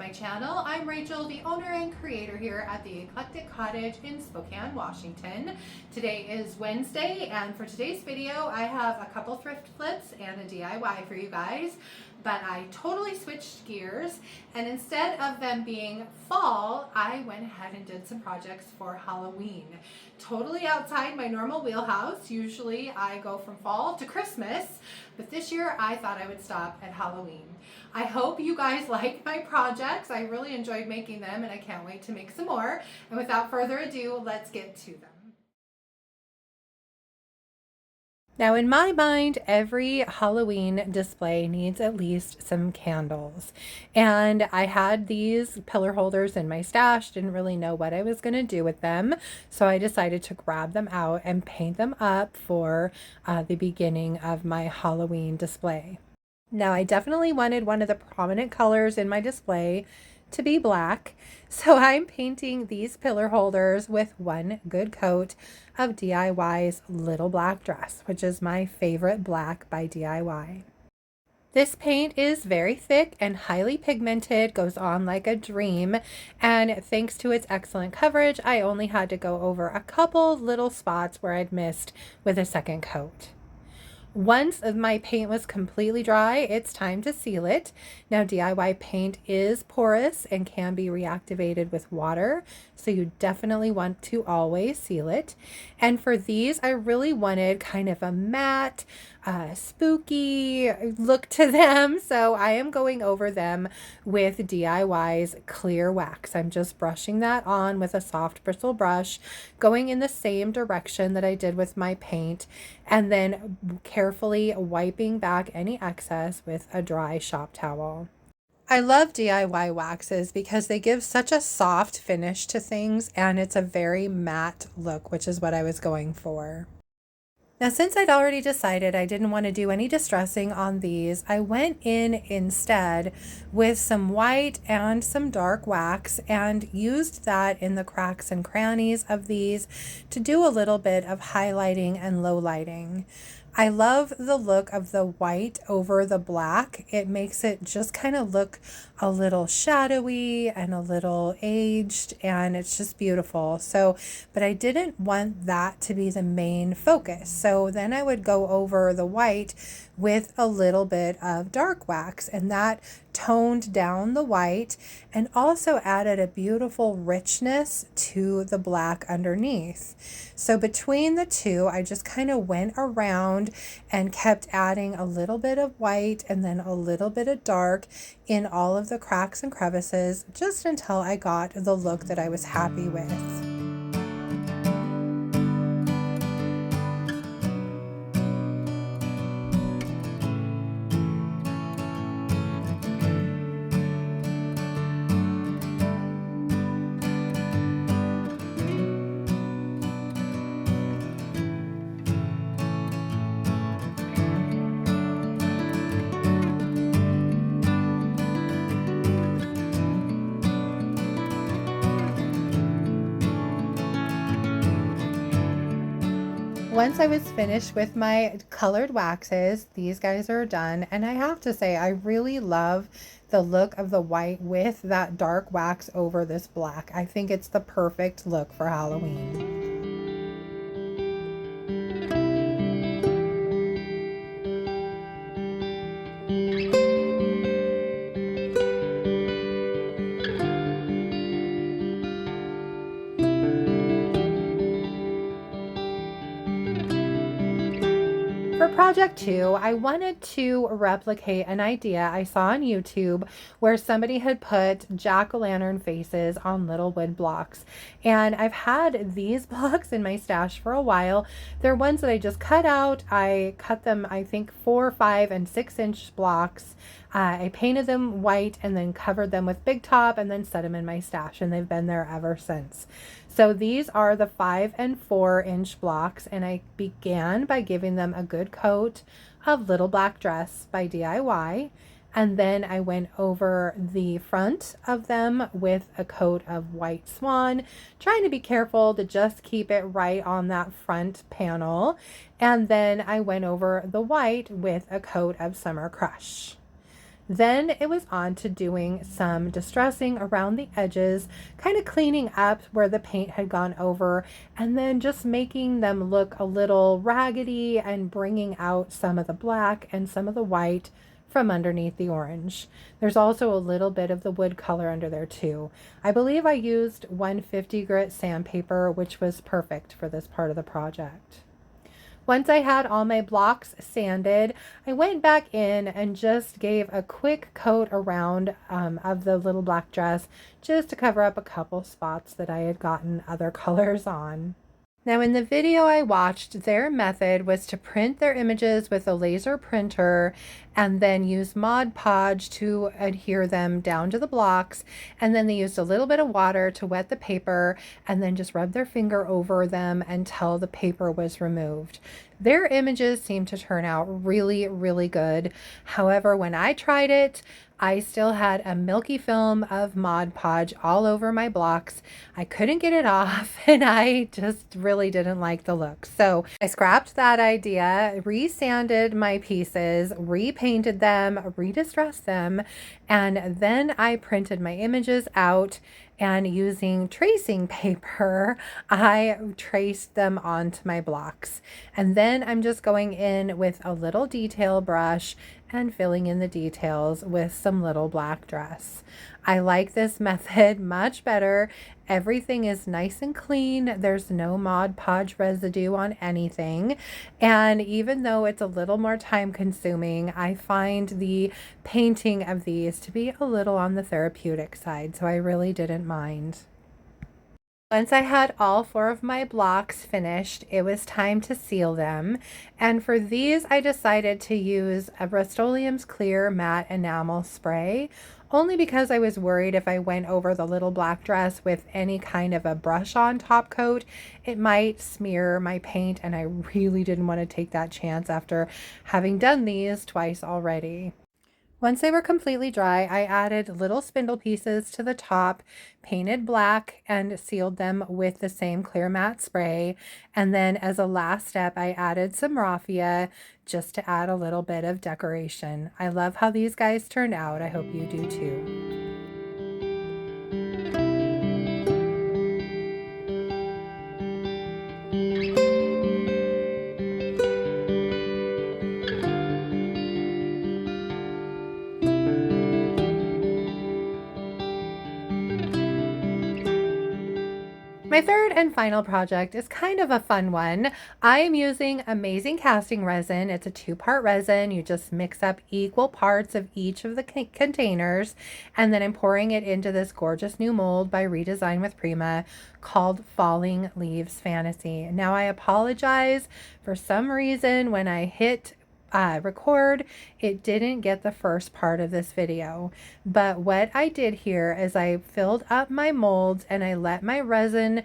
my channel. I'm Rachel, the owner and creator here at the Eclectic Cottage in Spokane, Washington. Today is Wednesday, and for today's video, I have a couple thrift flips and a DIY for you guys. But I totally switched gears, and instead of them being fall, I went ahead and did some projects for Halloween. Totally outside my normal wheelhouse. Usually I go from fall to Christmas, but this year I thought I would stop at Halloween. I hope you guys liked my projects. I really enjoyed making them, and I can't wait to make some more. And without further ado, let's get to them. Now, in my mind, every Halloween display needs at least some candles. And I had these pillar holders in my stash, didn't really know what I was going to do with them. So I decided to grab them out and paint them up for the beginning of my Halloween display. Now, I definitely wanted one of the prominent colors in my display to be black, so I'm painting these pillar holders with one good coat of DIY's Little Black Dress, which is my favorite black by DIY. This paint is very thick and highly pigmented, goes on like a dream, and thanks to its excellent coverage, I only had to go over a couple little spots where I'd missed with a second coat. Once my paint was completely dry, it's time to seal it. Now, DIY paint is porous and can be reactivated with water, so you definitely want to always seal it. And for these, I really wanted kind of a matte, spooky look to them, so I am going over them with DIY's clear wax. I'm just brushing that on with a soft bristle brush, going in the same direction that I did with my paint, and then carefully wiping back any excess with a dry shop towel. I love DIY waxes because they give such a soft finish to things, and it's a very matte look, which is what I was going for. Now, since I'd already decided I didn't want to do any distressing on these, I went in instead with some white and some dark wax and used that in the cracks and crannies of these to do a little bit of highlighting and low lighting. I love the look of the white over the black. It makes it just kind of look a little shadowy and a little aged, and it's just beautiful. So, but I didn't want that to be the main focus. So then I would go over the white with a little bit of dark wax, and that toned down the white and also added a beautiful richness to the black underneath. So between the two, I just kind of went around and kept adding a little bit of white and then a little bit of dark in all of the cracks and crevices, just until I got the look that I was happy with. Once I was finished with my colored waxes, these guys are done, and I have to say I really love the look of the white with that dark wax over this black. I think it's the perfect look for Halloween. For project 2, I wanted to replicate an idea I saw on YouTube where somebody had put jack-o'-lantern faces on little wood blocks. And I've had these blocks in my stash for a while. They're ones that I just cut out. I cut them, I think, 4, 5, and 6-inch blocks. I painted them white and then covered them with Big Top and then set them in my stash, and they've been there ever since. So these are the 5 and 4-inch blocks, and I began by giving them a good coat of Little Black Dress by DIY, and then I went over the front of them with a coat of white Swan, trying to be careful to just keep it right on that front panel, and then I went over the white with a coat of Summer Crush. Then it was on to doing some distressing around the edges, kind of cleaning up where the paint had gone over, and then just making them look a little raggedy and bringing out some of the black and some of the white from underneath the orange. There's also a little bit of the wood color under there too. I believe I used 150 grit sandpaper, which was perfect for this part of the project. Once I had all my blocks sanded, I went back in and just gave a quick coat around of the little black dress just to cover up a couple spots that I had gotten other colors on. Now in the video I watched, their method was to print their images with a laser printer and then use Mod Podge to adhere them down to the blocks. And then they used a little bit of water to wet the paper and then just rub their finger over them until the paper was removed. Their images seemed to turn out really, really good. However, when I tried it, I still had a milky film of Mod Podge all over my blocks. I couldn't get it off and I just really didn't like the look. So I scrapped that idea, resanded my pieces, repainted them, redistressed them, and then I printed my images out, and using tracing paper, I traced them onto my blocks. And then I'm just going in with a little detail brush and filling in the details with some little black dress. I like this method much better. Everything is nice and clean. There's no Mod Podge residue on anything. And even though it's a little more time consuming, I find the painting of these to be a little on the therapeutic side, so I really didn't mind. Once I had all 4 of my blocks finished, it was time to seal them. And for these, I decided to use a Rustoleum's Clear Matte Enamel Spray, only because I was worried if I went over the little black dress with any kind of a brush on top coat, it might smear my paint, and I really didn't want to take that chance after having done these twice already. Once they were completely dry, I added little spindle pieces to the top, painted black, and sealed them with the same clear matte spray. And then as a last step, I added some raffia just to add a little bit of decoration. I love how these guys turned out. I hope you do too. My third and final project is kind of a fun one. I am using Amazing Casting Resin. It's a 2-part resin. You just mix up equal parts of each of the containers, and then I'm pouring it into this gorgeous new mold by Redesign with Prima called Falling Leaves Fantasy. Now I apologize, for some reason when I hit record, it didn't get the first part of this video. But what I did here is I filled up my molds and I let my resin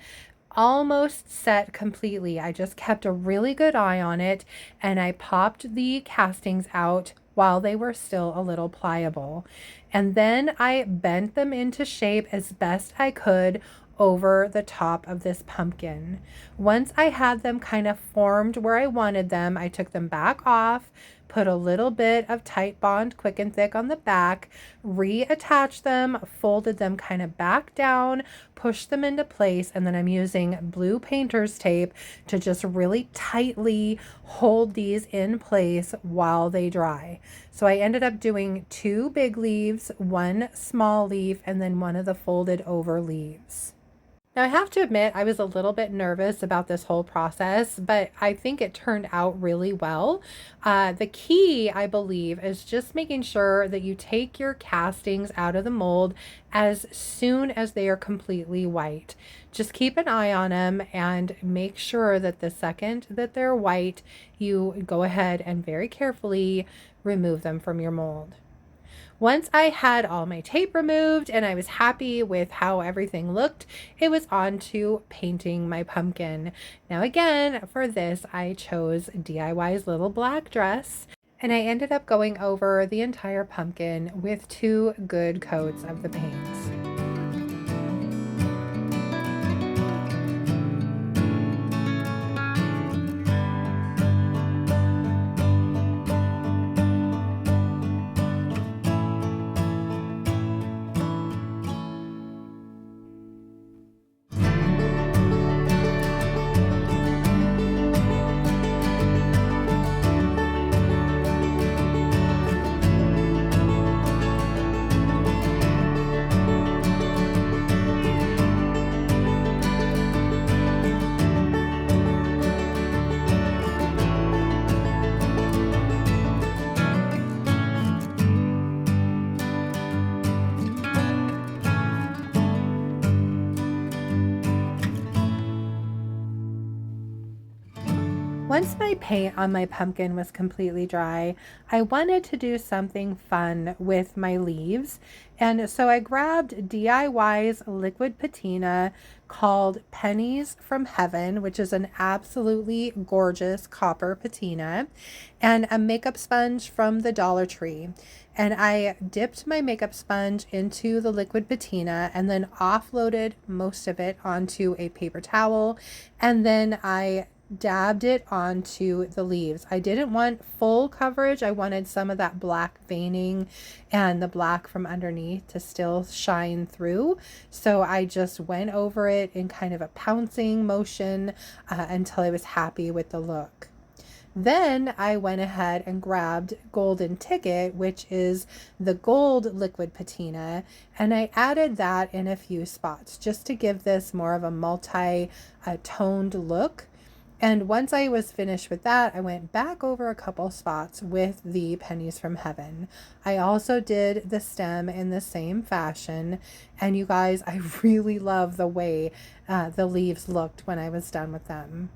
almost set completely. I just kept a really good eye on it, and I popped the castings out while they were still a little pliable. And then I bent them into shape as best I could over the top of this pumpkin. Once I had them kind of formed where I wanted them, I took them back off, put a little bit of Titebond Quick and Thick on the back, reattached them, folded them kind of back down, pushed them into place, and then I'm using blue painter's tape to just really tightly hold these in place while they dry. So I ended up doing 2 big leaves, 1 small leaf, and then 1 of the folded over leaves. Now, I have to admit, I was a little bit nervous about this whole process, but I think it turned out really well. The key, I believe, is just making sure that you take your castings out of the mold as soon as they are completely white. Just keep an eye on them and make sure that the second that they're white, you go ahead and very carefully remove them from your mold. Once I had all my tape removed and I was happy with how everything looked, it was on to painting my pumpkin. Now again, for this, I chose DIY's little black dress, and I ended up going over the entire pumpkin with 2 good coats of the paints. Once my paint on my pumpkin was completely dry, I wanted to do something fun with my leaves. And so I grabbed DIY's liquid patina called Pennies from Heaven, which is an absolutely gorgeous copper patina, and a makeup sponge from the Dollar Tree. And I dipped my makeup sponge into the liquid patina and then offloaded most of it onto a paper towel. And then I dabbed it onto the leaves. I didn't want full coverage. I wanted some of that black veining and the black from underneath to still shine through. So I just went over it in kind of a pouncing motion until I was happy with the look. Then I went ahead and grabbed Golden Ticket, which is the gold liquid patina, and I added that in a few spots just to give this more of a multi-toned look. And once I was finished with that, I went back over a couple spots with the Pennies from Heaven. I also did the stem in the same fashion. And you guys, I really love the way the leaves looked when I was done with them.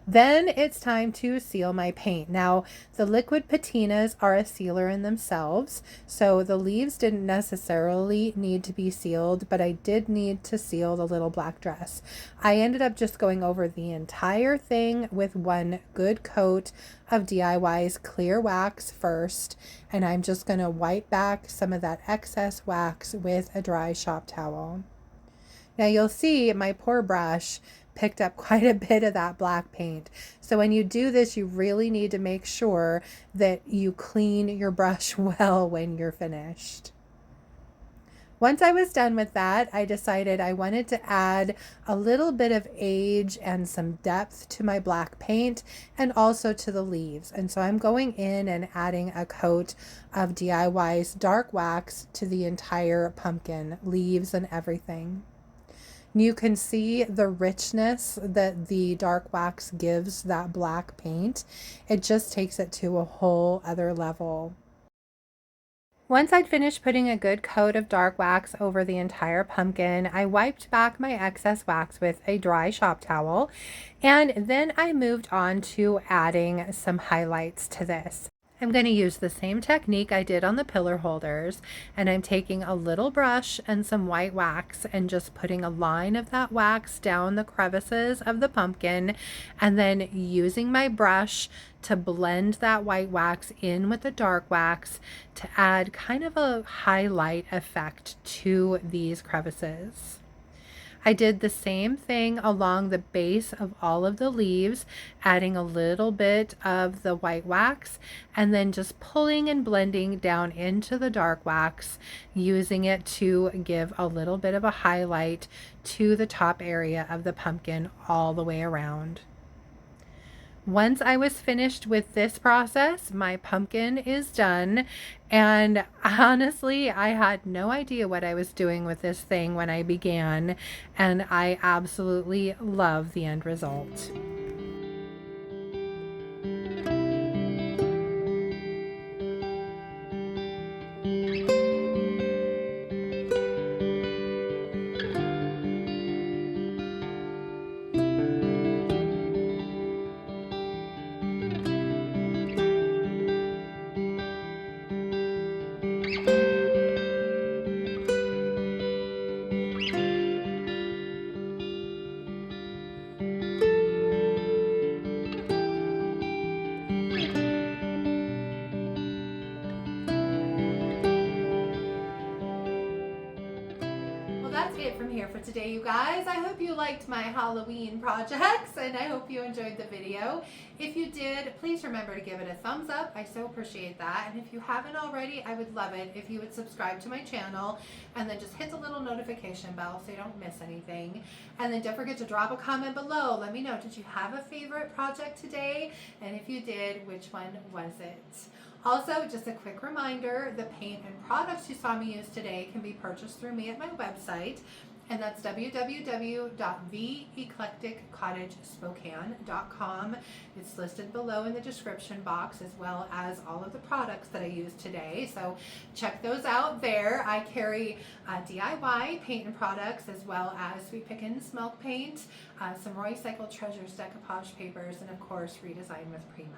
Then it's time to seal my paint. Now, the liquid patinas are a sealer in themselves, so the leaves didn't necessarily need to be sealed, but I did need to seal the little black dress. I ended up just going over the entire thing with one good coat of DIY's clear wax first, and I'm just going to wipe back some of that excess wax with a dry shop towel. Now you'll see my poor brush picked up quite a bit of that black paint. So when you do this, you really need to make sure that you clean your brush well when you're finished. Once I was done with that, I decided I wanted to add a little bit of age and some depth to my black paint and also to the leaves. And so I'm going in and adding a coat of DIY's dark wax to the entire pumpkin, leaves and everything. You can see the richness that the dark wax gives that black paint. It just takes it to a whole other level. Once I'd finished putting a good coat of dark wax over the entire pumpkin, I wiped back my excess wax with a dry shop towel, and then I moved on to adding some highlights to this. I'm going to use the same technique I did on the pillar holders, and I'm taking a little brush and some white wax and just putting a line of that wax down the crevices of the pumpkin, and then using my brush to blend that white wax in with the dark wax to add kind of a highlight effect to these crevices. I did the same thing along the base of all of the leaves, adding a little bit of the white wax and then just pulling and blending down into the dark wax, using it to give a little bit of a highlight to the top area of the pumpkin all the way around. Once I was finished with this process, my pumpkin is done, and honestly, I had no idea what I was doing with this thing when I began, and I absolutely love the end result. That's it from here for today, you guys. I hope you liked my Halloween projects and I hope you enjoyed the video. If you did, please remember to give it a thumbs up. I so appreciate that. And if you haven't already, I would love it if you would subscribe to my channel and then just hit the little notification bell so you don't miss anything. And then don't forget to drop a comment below. Let me know, did you have a favorite project today? And if you did, which one was it? Also, just a quick reminder, the paint and products you saw me use today can be purchased through me at my website. And that's www.theeclecticcottagespokane.com. It's listed below in the description box, as well as all of the products that I used today. So check those out there. I carry DIY paint and products, as well as Sweet Pickins milk paint, some Recycled Treasures decoupage papers, and of course Redesign with Prima.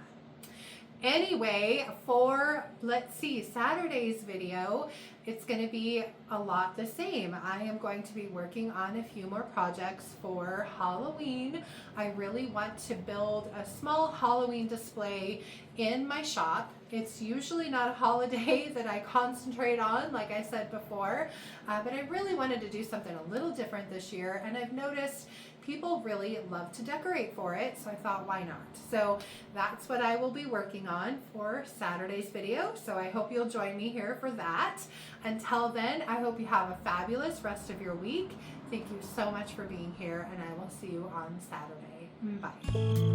Anyway, for, let's see, Saturday's video, it's going to be a lot the same. I am going to be working on a few more projects for Halloween. I really want to build a small Halloween display in my shop. It's usually not a holiday that I concentrate on, like I said before, but I really wanted to do something a little different this year, and I've noticed people really love to decorate for it, so I thought, why not? So that's what I will be working on for Saturday's video, so I hope you'll join me here for that. Until then, I hope you have a fabulous rest of your week. Thank you so much for being here, and I will see you on Saturday. Bye.